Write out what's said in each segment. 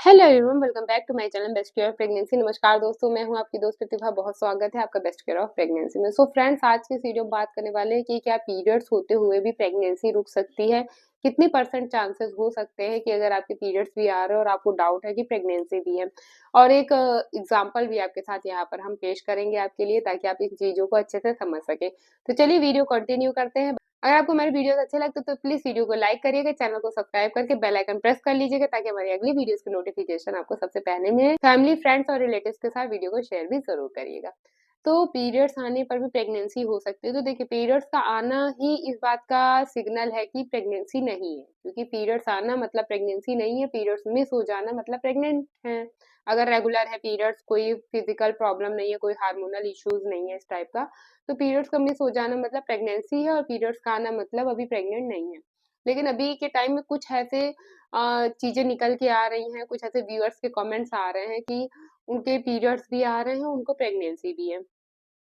Hello everyone, welcome back to my channel best care of pregnancy. नमस्कार दोस्तों, मैं हूं आपकी दोस्त प्रतिभा। बहुत स्वागत है आपका बेस्ट केयर ऑफ प्रेगनेंसी में। सो फ्रेंड्स, आज की इस वीडियो में बात करने वाले हैं कि क्या पीरियड्स होते हुए भी प्रेगनेंसी रुक सकती है। कितनी परसेंट चांसेस हो सकते हैं कि अगर आपके पीरियड्स भी आ रहे हैं और आपको डाउट है कि प्रेगनेंसी भी है। और एक एग्जाम्पल भी आपके साथ यहाँ पर हम पेश करेंगे आपके लिए, ताकि आप इन चीजों को अच्छे से समझ सके। तो चलिए वीडियो कंटिन्यू करते हैं। अगर आपको हमारे वीडियोस अच्छे लगते तो प्लीज वीडियो को लाइक करिएगा, चैनल को सब्सक्राइब करके बेल आइकन प्रेस कर लीजिएगा, ताकि हमारी अगली वीडियोस की नोटिफिकेशन आपको सबसे पहले मिले। फैमिली, फ्रेंड्स और रिलेटिव्स के साथ वीडियो को शेयर भी जरूर करिएगा। तो पीरियड्स आने पर भी प्रेगनेंसी हो सकती है। तो देखिए, पीरियड्स का आना ही इस बात का सिग्नल है कि प्रेगनेंसी नहीं है, क्योंकि पीरियड्स आना मतलब प्रेगनेंसी नहीं है, पीरियड्स मिस हो जाना मतलब प्रेग्नेंट है। अगर रेगुलर है पीरियड्स, कोई फिजिकल प्रॉब्लम नहीं है, कोई हार्मोनल इश्यूज नहीं है इस टाइप का, तो पीरियड्स का मिस हो जाना मतलब प्रेगनेंसी है, और पीरियड्स का आना मतलब अभी प्रेग्नेंट नहीं है। लेकिन अभी के टाइम में कुछ ऐसे चीजें निकल के आ रही हैं, कुछ ऐसे व्यूअर्स के कमेंट्स आ रहे हैं कि उनके पीरियड्स भी आ रहे हैं, उनको प्रेगनेंसी भी है।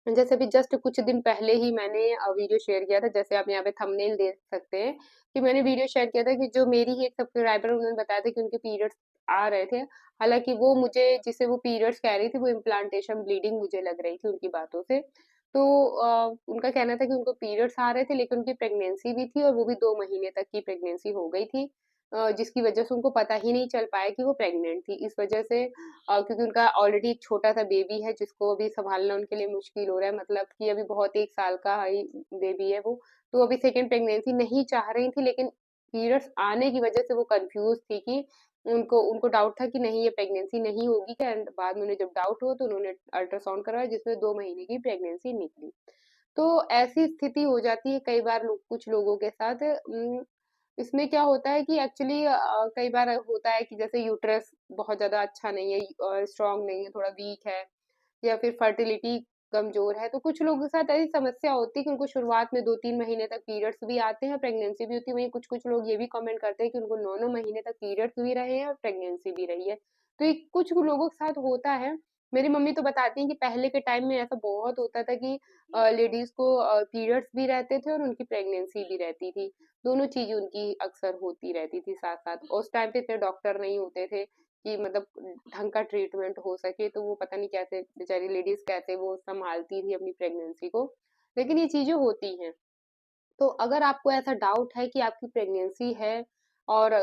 जैसे अभी जस्ट कुछ दिन पहले ही मैंने वीडियो शेयर किया था, जैसे आप यहाँ पे थंबनेल देख सकते हैं कि मैंने वीडियो शेयर किया था कि जो मेरी ही एक सब्सक्राइबर, उन्होंने बताया था कि उनके पीरियड्स आ रहे थे। हालांकि वो मुझे, जिसे वो पीरियड्स कह रही थी, वो इम्प्लांटेशन ब्लीडिंग मुझे लग रही थी उनकी बातों से। तो उनका कहना था कि उनको पीरियड्स आ रहे थे, लेकिन उनकी प्रेगनेंसी भी थी, और वो भी 2 महीने तक की प्रेगनेंसी हो गई थी। जिसकी वजह से उनको पता ही नहीं चल पाया कि वो प्रेग्नेंट थी। इस वजह से क्योंकि उनका ऑलरेडी एक छोटा सा बेबी है, जिसको अभी संभालना उनके लिए मुश्किल हो रहा है, मतलब कि अभी बहुत 1 साल का ही बेबी है वो। तो अभी सेकेंड प्रेगनेंसी नहीं चाह रही थी, लेकिन पीरियड्स आने की वजह से वो कंफ्यूज थी कि उनको उनको डाउट था कि नहीं, ये प्रेगनेंसी नहीं होगी क्या। एंड बाद में उन्हें जब डाउट हुआ तो उन्होंने अल्ट्रासाउंड करवाया, जिसमें 2 महीने की प्रेगनेंसी निकली। तो ऐसी स्थिति हो जाती है कई बार कुछ लोगों के साथ। इसमें क्या होता है कि एक्चुअली कई बार होता है कि जैसे यूट्रस बहुत ज्यादा अच्छा नहीं है, स्ट्रांग नहीं है, थोड़ा वीक है, या फिर फर्टिलिटी कमजोर है। तो कुछ लोगों के साथ ऐसी समस्या होती है कि उनको शुरुआत में 2-3 महीने तक पीरियड्स भी आते हैं, प्रेगनेंसी भी होती है। वहीं कुछ कुछ लोग ये भी कमेंट करते हैं कि उनको 9-9 महीने तक पीरियड्स भी रहे हैं और प्रेगनेंसी भी रही है। तो ये कुछ लोगों के साथ होता है। मेरी मम्मी तो बताती हैं कि पहले के टाइम में ऐसा बहुत होता था कि लेडीज को पीरियड्स भी रहते थे और उनकी प्रेगनेंसी भी रहती थी। दोनों चीज उनकी अक्सर होती रहती थी साथ साथ। उस टाइम पे इतने डॉक्टर नहीं होते थे कि मतलब ढंग का ट्रीटमेंट हो सके, तो वो पता नहीं कैसे बेचारी लेडीज कैसे वो संभालती थी अपनी प्रेगनेंसी को। लेकिन ये चीजें होती हैं। तो अगर आपको ऐसा डाउट है कि आपकी प्रेगनेंसी है, और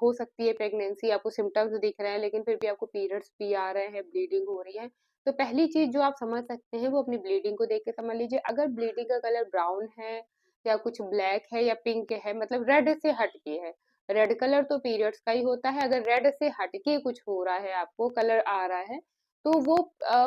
हो सकती है प्रेगनेंसी, आपको सिम्टम्स दिख रहे हैं लेकिन फिर भी आपको पीरियड्स भी आ रहे हैं, ब्लीडिंग हो रही है, तो पहली चीज जो आप समझ सकते हैं वो अपनी ब्लीडिंग को देख के समझ लीजिए। अगर ब्लीडिंग का कलर ब्राउन है, या कुछ ब्लैक है, या पिंक है, मतलब रेड से हटके है। रेड कलर तो पीरियड्स का ही होता है। अगर रेड से हटके कुछ हो रहा है, आपको कलर आ रहा है, तो वो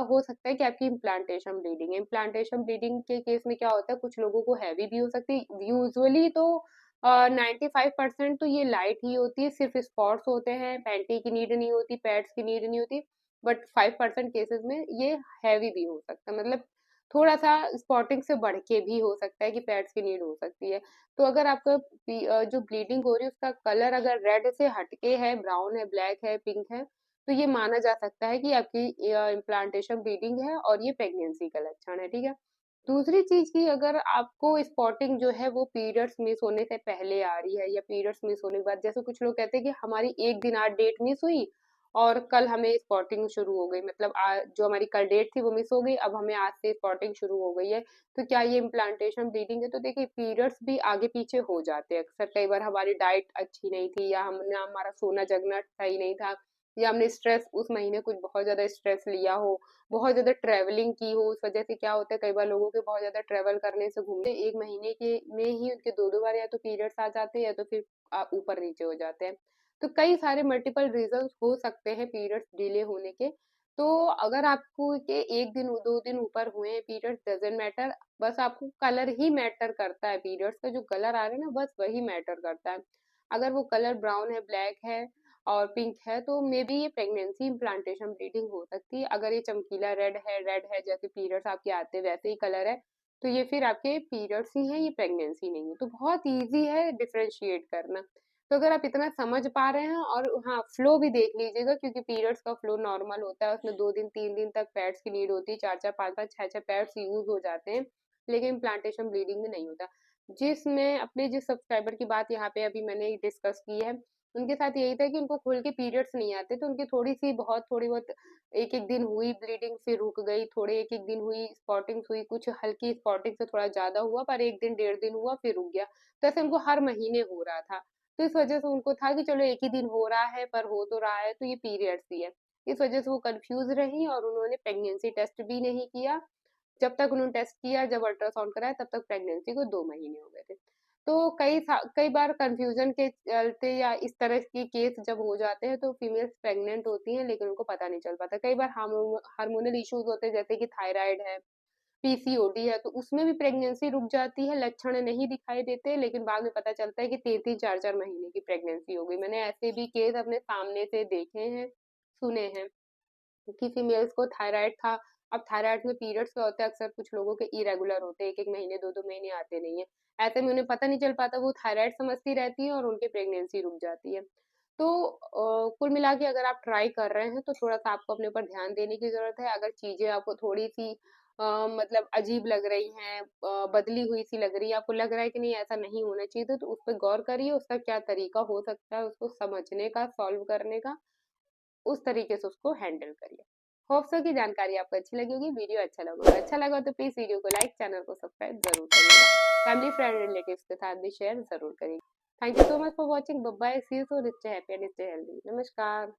हो सकता है कि आपकी इम्प्लांटेशन ब्लीडिंग है। इम्प्लांटेशन ब्लीडिंग के केस में क्या होता है, कुछ लोगों को हैवी भी हो सकती है। यूजुअली तो 95% तो ये लाइट ही होती है, सिर्फ स्पॉट्स होते हैं, पैंटी की नीड नहीं होती, पैड्स की नीड नहीं होती। बट 5% केसेस में ये हैवी भी हो सकता है, मतलब थोड़ा सा स्पॉटिंग से बढ़ के भी हो सकता है कि पैड्स की नीड हो सकती है। तो अगर आपका जो ब्लीडिंग हो रही है उसका कलर अगर रेड से हटके है, ब्राउन है, ब्लैक है, पिंक है, तो ये माना जा सकता है कि आपकी इम्प्लांटेशन ब्लीडिंग है, और ये प्रेगनेंसी का लक्षण है। ठीक है। दूसरी चीज की, अगर आपको स्पॉटिंग जो है वो पीरियड्स मिस होने से पहले आ रही है, या पीरियड्स मिस होने के बाद, जैसे कुछ लोग कहते हैं कि हमारी एक दिन आज डेट मिस हुई और कल हमें स्पॉटिंग शुरू हो गई, मतलब आज जो हमारी कल डेट थी वो मिस हो गई, अब हमें आज से स्पॉटिंग शुरू हो गई है। तो क्या ये इम्प्लांटेशन ब्लीडिंग है? तो देखिए, पीरियड्स भी आगे पीछे हो जाते हैं अक्सर। कई बार हमारी डाइट अच्छी नहीं थी, या हमने हमारा सोना जगना सही नहीं था, या हमने स्ट्रेस उस महीने कुछ बहुत ज्यादा स्ट्रेस लिया हो, बहुत ज्यादा ट्रेवलिंग की हो। उस वजह से क्या होता है, कई बार लोगों के बहुत ज्यादा ट्रेवल करने से, घूमने, एक महीने के में ही उनके 2-2 बार या तो पीरियड्स आ जाते हैं, या तो फिर ऊपर नीचे हो जाते हैं। तो कई सारे मल्टीपल रीजंस हो सकते हैं पीरियड्स डिले होने के। तो अगर आपको के 1 दिन 2 दिन ऊपर हुए हैं, पीरियड्स डजेंट मैटर। बस आपको कलर ही मैटर करता है, पीरियड्स का जो कलर आ रहा है ना, बस वही मैटर करता है। अगर वो कलर ब्राउन है, ब्लैक है और पिंक है, तो मे बी ये प्रेगनेंसी इम्प्लांटेशन ब्लीडिंग हो सकती है। अगर ये चमकीला रेड है जैसे पीरियड्स आपके आते हैं वैसे ही कलर है, तो ये फिर आपके पीरियड्स ही हैं, ये प्रेगनेंसी नहीं है। तो बहुत इजी है डिफरेंशिएट करना। तो अगर आप इतना समझ पा रहे हैं, और हाँ, फ्लो भी देख लीजिएगा, क्योंकि पीरियड्स का फ्लो नॉर्मल होता है, उसमें 2 दिन 3 दिन तक पैड्स की नीड होती है, 4-4 5-5 6-6 पैड्स यूज हो जाते हैं, लेकिन प्लांटेशन ब्लीडिंग में नहीं होता। जिस सब्सक्राइबर की बात यहाँ पे अभी मैंने डिस्कस की है, उनके साथ यही था कि उनको खुल के पीरियड्स नहीं आते थे, उनकी थोड़ी बहुत एक-एक दिन हुई ब्लीडिंग फिर रुक गई, थोड़े एक-एक दिन हुई स्पॉटिंग्स हुई, कुछ हल्की स्पॉटिंग से थोड़ा ज़्यादा हुआ पर 1 दिन डेढ़ दिन हुआ फिर रुक गया। तो ऐसे उनको हर महीने हो रहा था। तो इस वजह से उनको था कि चलो एक ही दिन हो रहा है पर हो तो रहा है तो ये पीरियड्स ही है। इस वजह से वो कन्फ्यूज़ रहीं और उन्होंने प्रेगनेंसी टेस्ट भी नहीं किया। जब तक उन्होंने टेस्ट किया, जब अल्ट्रासाउंड कराया तब तक प्रेगनेंसी को 2 महीने हो गए थे। तो कई बार कन्फ्यूज़न के चलते या इस तरह के केस जब हो जाते हैं तो फीमेल्स प्रेग्नेंट होती हैं लेकिन उनको पता नहीं चल पाता। कई बार हार्मोनल इश्यूज़ होते हैं जैसे कि थायराइड है, पीसीओडी है, तो उसमें भी प्रेगनेंसी रुक जाती है, लक्षण नहीं दिखाई देते लेकिन बाद में पता चलता है कि 3-3 4-4 महीने की प्रेगनेंसी हो गई। मैंने ऐसे भी केस अपने सामने से देखे हैं, सुने हैं। कि फीमेल्स को थायराइड था। अब थायराइड में पीरियड्स क्या होते हैं, अक्सर कुछ लोगों के इरेगुलर होते हैं, 1-1 महीने 2-2 महीने आते नहीं है। ऐसे में उन्हें पता नहीं चल पाता, वो थायराइड समझती रहती है और उनकी प्रेगनेंसी रुक जाती है। तो कुल मिला के अगर आप ट्राई कर रहे हैं तो थोड़ा-सा आपको अपने ऊपर ध्यान देने की ज़रूरत है। अगर चीज़ें आपको थोड़ी-सी मतलब अजीब लग रही हैं, बदली हुई सी लग रही है, आपको लग रहा है कि नहीं ऐसा नहीं होना चाहिए था, तो उस पे गौर करिए, उसका क्या तरीका हो सकता है उसको समझने का, सॉल्व करने का। उस तरीके से उसको हैंडल करिए। होप सो की जानकारी आपको अच्छी लगी होगी, वीडियो अच्छा लगा तो प्लीज वीडियो को लाइक, चैनल को सब्सक्राइब जरूर करिएगा। फैमिली फ्रेंड रिलेटिव्स के साथ भी शेयर जरूर करिएगा। Thank you so much for watching. Bye bye, see you soon, stay happy and stay healthy. नमस्कार।